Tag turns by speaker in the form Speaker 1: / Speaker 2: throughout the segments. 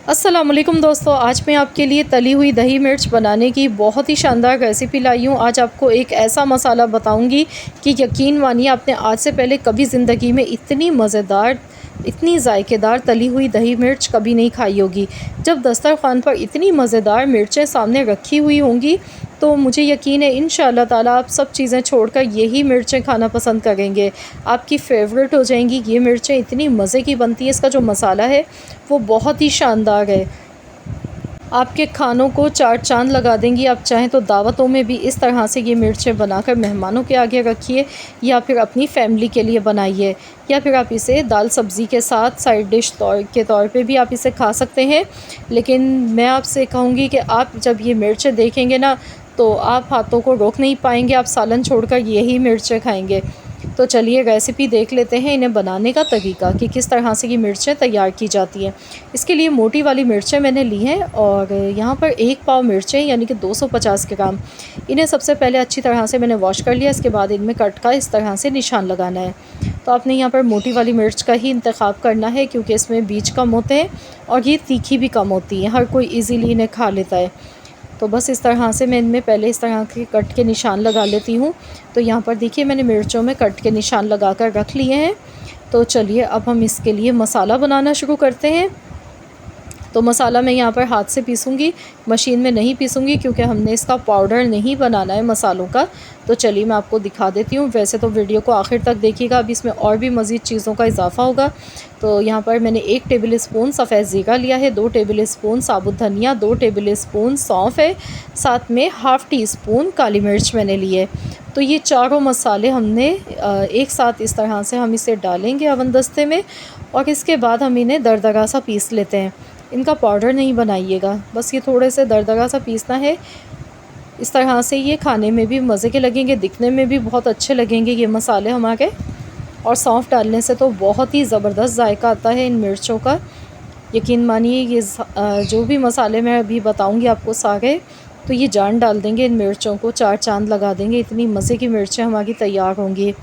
Speaker 1: अस्सलामुअलैकुम दोस्तों, आज मैं आपके लिए तली हुई दही मिर्च बनाने की बहुत ही शानदार रेसिपी लाई हूँ। आज आपको एक ऐसा मसाला बताऊँगी कि यकीन मानिए आपने आज से पहले कभी ज़िंदगी में इतनी मज़ेदार, इतनी जायकेदार तली हुई दही मिर्च कभी नहीं खाई होगी। जब दस्तरख़्वान पर इतनी मज़ेदार मिर्चें सामने रखी हुई होंगी तो मुझे यकीन है इंशाअल्लाह ताला आप सब चीज़ें छोड़कर यही मिर्चें खाना पसंद करेंगे। आपकी फ़ेवरेट हो जाएंगी। ये मिर्चें इतनी मज़े की बनती है, इसका जो मसाला है वो बहुत ही शानदार है। आपके खानों को चार चाँद लगा देंगी। आप चाहें तो दावतों में भी इस तरह से ये मिर्चें बनाकर मेहमानों के आगे रखिए, या फिर अपनी फ़ैमिली के लिए बनाइए, या फिर आप इसे दाल सब्ज़ी के साथ साइड डिश के तौर पे भी आप इसे खा सकते हैं। लेकिन मैं आपसे कहूँगी कि आप जब ये मिर्चें देखेंगे ना तो आप हाथों को रोक नहीं पाएंगे, आप सालन छोड़कर यही मिर्चें खाएंगे। तो चलिए रेसिपी देख लेते हैं, इन्हें बनाने का तरीका कि किस तरह से ये मिर्चें तैयार की जाती हैं। इसके लिए मोटी वाली मिर्चें मैंने ली हैं और यहाँ पर 1 पाव मिर्चें यानी कि 250 ग्राम। इन्हें सबसे पहले अच्छी तरह से मैंने वॉश कर लिया। इसके बाद इनमें कट का इस तरह से निशान लगाना है। तो आपने यहाँ पर मोटी वाली मिर्च का ही इंतखाब करना है क्योंकि इसमें बीज कम होते हैं और ये तीखी भी कम होती है, हर कोई ईज़िली इन्हें खा लेता है। तो बस इस तरह से मैं इनमें पहले इस तरह के कट के निशान लगा लेती हूँ। तो यहाँ पर देखिए मैंने मिर्चों में कट के निशान लगा कर रख लिए हैं। तो चलिए अब हम इसके लिए मसाला बनाना शुरू करते हैं। तो मसाला मैं यहाँ पर हाथ से पीसूँगी, मशीन में नहीं पीसूँगी क्योंकि हमने इसका पाउडर नहीं बनाना है मसालों का। तो चलिए मैं आपको दिखा देती हूँ। वैसे तो वीडियो को आखिर तक देखिएगा, अब इसमें और भी मज़ीद चीज़ों का इजाफ़ा होगा। तो यहाँ पर मैंने 1 टेबल स्पून सफ़ेद ज़ीरा लिया है, 2 टेबल स्पून साबुत धनिया, 2 टेबल स्पून सौंफ है, साथ में हाफ़ टी स्पून काली मिर्च मैंने ली है। तो ये चारों मसाले हमने एक साथ इस तरह से हम इसे डालेंगे अवन दस्ते में और इसके बाद हम इन्हें दरदरा सा पीस लेते हैं। इनका पाउडर नहीं बनाइएगा, बस ये थोड़े से दरदरा सा पीसना है। इस तरह से ये खाने में भी मज़े के लगेंगे, दिखने में भी बहुत अच्छे लगेंगे ये मसाले हमारे। और सौंफ डालने से तो बहुत ही ज़बरदस्त जायका आता है इन मिर्चों का। यकीन मानिए ये जो भी मसाले मैं अभी बताऊंगी आपको सारे, तो ये जान डाल देंगे इन मिर्चों को, चार चांद लगा देंगे। इतनी मज़े की मिर्चें हमारी तैयार होंगी।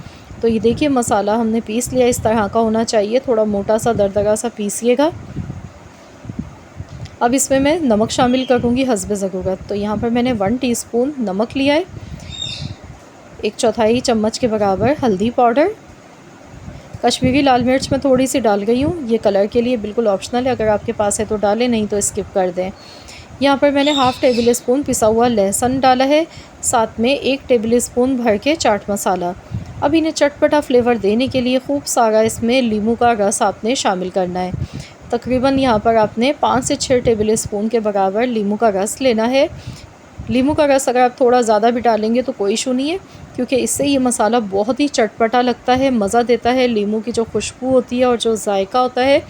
Speaker 1: तो ये देखिए मसाला हमने पीस लिया, इस तरह का होना चाहिए, थोड़ा मोटा सा दरदरा सा पीसिएगा। अब इसमें मैं नमक शामिल करूँगी हस्ब ज़रूरत। तो यहाँ पर मैंने 1 टीस्पून नमक लिया है, 1/4 चम्मच के बराबर हल्दी पाउडर, कश्मीरी लाल मिर्च मैं थोड़ी सी डाल गई हूँ, ये कलर के लिए बिल्कुल ऑप्शनल है, अगर आपके पास है तो डालें, नहीं तो स्किप कर दें। यहाँ पर मैंने हाफ़ टेबल स्पून पिसा हुआ लहसुन डाला है, साथ में 1 टेबल स्पून भर के चाट मसाला। अब इन्हें चटपटा फ्लेवर देने के लिए खूब सारा इसमें नींबू का रस आपने शामिल करना है। तकरीबन यहाँ पर आपने 5 से 6 टेबल स्पून के बराबर नींबू का रस लेना है। नींबू का रस अगर आप थोड़ा ज़्यादा भी डालेंगे तो कोई इशू नहीं है, क्योंकि इससे ये मसाला बहुत ही चटपटा लगता है, मज़ा देता है। नींबू की जो खुशबू होती है और जो जायका होता है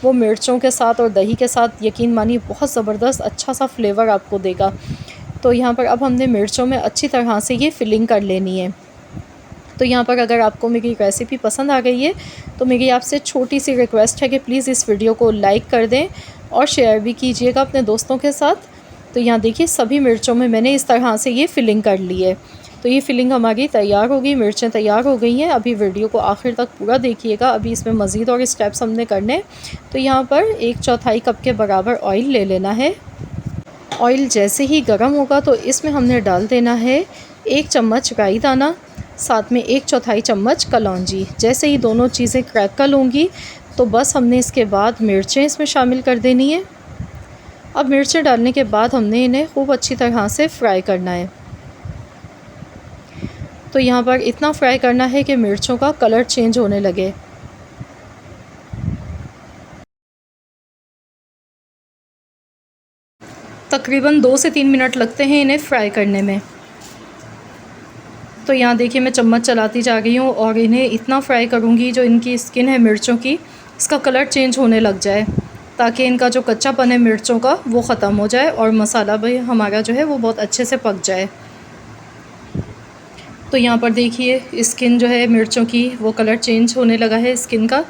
Speaker 1: वो मिर्चों के साथ और दही के साथ यकीन मानिए बहुत ज़बरदस्त अच्छा सा फ्लेवर आपको देगा। तो यहाँ पर अब हमने मिर्चों में अच्छी तरह से ये फिलिंग कर लेनी है। तो यहाँ पर अगर आपको मेरी रेसिपी पसंद आ गई है तो मेरी आपसे छोटी सी रिक्वेस्ट है कि प्लीज़ इस वीडियो को लाइक कर दें और शेयर भी कीजिएगा अपने दोस्तों के साथ। तो यहाँ देखिए सभी मिर्चों में मैंने इस तरह से ये फिलिंग कर ली है। तो ये फिलिंग हमारी तैयार हो गई, मिर्चें तैयार हो गई हैं। अभी वीडियो को आखिर तक पूरा देखिएगा, अभी इसमें मज़ीद और स्टेप्स हमने करने। तो यहाँ पर 1/4 कप के बराबर ऑयल ले लेना है। ऑयल जैसे ही गर्म होगा तो इसमें हमने डाल देना है 1 चम्मच राई दाना, साथ में 1/4 चम्मच कलौंजी। जैसे ही दोनों चीज़ें क्रैकल होंगी तो बस हमने इसके बाद मिर्चें इसमें शामिल कर देनी है। अब मिर्चें डालने के बाद हमने इन्हें खूब अच्छी तरह से फ्राई करना है। तो यहाँ पर इतना फ्राई करना है कि मिर्चों का कलर चेंज होने लगे। तकरीबन 2 से 3 मिनट लगते हैं इन्हें फ्राई करने में। तो यहाँ देखिए मैं चम्मच चलाती जा रही हूँ और इन्हें इतना फ्राई करूँगी जो इनकी स्किन है मिर्चों की, इसका कलर चेंज होने लग जाए, ताकि इनका जो कच्चापन है मिर्चों का वो ख़त्म हो जाए और मसाला भी हमारा जो है वो बहुत अच्छे से पक जाए। तो यहाँ पर देखिए स्किन जो है मिर्चों की वो कलर चेंज होने लगा है स्किन का।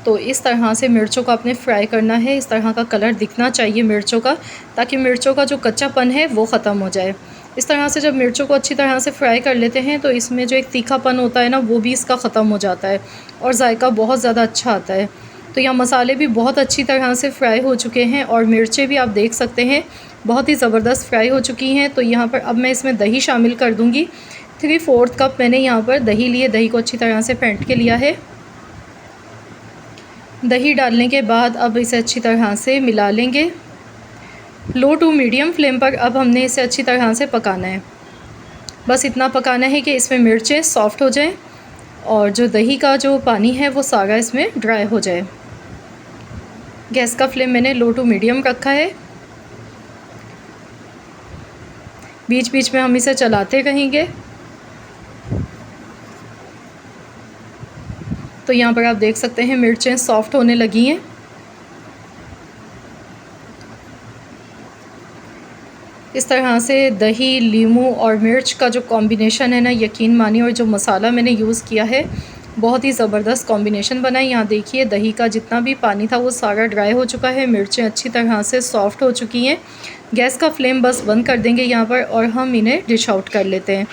Speaker 1: तो इस तरह से मिर्चों को आपने फ्राई करना है, इस तरह का कलर दिखना चाहिए मिर्चों का, ताकि मिर्चों का जो कच्चापन है वो ख़त्म हो जाए। इस तरह से जब मिर्चों को अच्छी तरह से फ्राई कर लेते हैं तो इसमें जो एक तीखापन होता है ना वो भी इसका ख़त्म हो जाता है और जायका बहुत ज़्यादा अच्छा आता है। तो यहाँ मसाले भी बहुत अच्छी तरह से फ्राई हो चुके हैं और मिर्चें भी आप देख सकते हैं बहुत ही ज़बरदस्त फ्राई हो चुकी हैं। तो यहाँ पर अब मैं इसमें दही शामिल कर दूँगी। 3/4 कप मैंने यहाँ पर दही लिए, दही को अच्छी तरह से फेंट के लिया है। दही डालने के बाद अब इसे अच्छी तरह से मिला लेंगे। लो टू मीडियम फ्लेम पर अब हमने इसे अच्छी तरह से पकाना है। बस इतना पकाना है कि इसमें मिर्चें सॉफ़्ट हो जाएं और जो दही का जो पानी है वो सारा इसमें ड्राई हो जाए। गैस का फ्लेम मैंने लो टू मीडियम रखा है। बीच बीच में हम इसे चलाते रहेंगे। तो यहाँ पर आप देख सकते हैं मिर्चें सॉफ़्ट होने लगी हैं। इस तरह से दही, नींबू और मिर्च का जो कॉम्बिनेशन है ना, यकीन मानिए, और जो मसाला मैंने यूज़ किया है बहुत ही ज़बरदस्त कॉम्बिनेशन बना है। यहाँ देखिए दही का जितना भी पानी था वो सारा ड्राई हो चुका है, मिर्चें अच्छी तरह से सॉफ़्ट हो चुकी हैं। गैस का फ्लेम बस बंद कर देंगे यहाँ पर और हम इन्हें डिश आउट कर लेते हैं।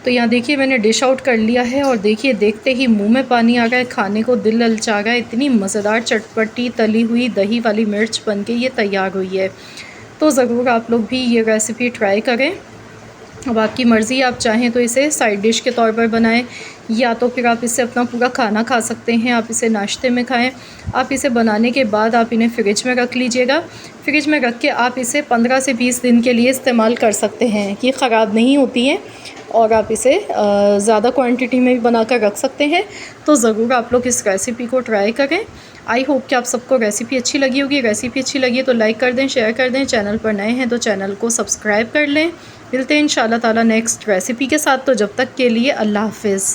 Speaker 1: तो यहाँ देखिए मैंने डिश आउट कर लिया है और देखिए देखते ही मुंह में पानी आ रहा है, खाने को दिल ललचा रहा है। इतनी मज़ेदार चटपटी तली हुई दही वाली मिर्च बनके ये तैयार हुई है। तो ज़रूर आप लोग भी ये रेसिपी ट्राई करें। अब आपकी मर्ज़ी, आप चाहें तो इसे साइड डिश के तौर पर बनाएं या तो फिर आप इससे अपना पूरा खाना खा सकते हैं। आप इसे नाश्ते में खाएं। आप इसे बनाने के बाद आप इन्हें फ्रिज में रख लीजिएगा। फ्रिज में रख के आप इसे 15 से 20 दिन के लिए इस्तेमाल कर सकते हैं कि ख़राब नहीं होती हैं और आप इसे ज़्यादा क्वांटिटी में भी बनाकर रख सकते हैं। तो ज़रूर आप लोग इस रेसिपी को ट्राई करें। आई होप कि आप सबको रेसिपी अच्छी लगी होगी। रेसिपी अच्छी लगी है तो लाइक कर दें, शेयर कर दें। चैनल पर नए हैं तो चैनल को सब्सक्राइब कर लें। मिलते हैं इंशाल्लाह ताला नेक्स्ट रेसिपी के साथ। तो जब तक के लिए अल्लाह हाफ़िज़।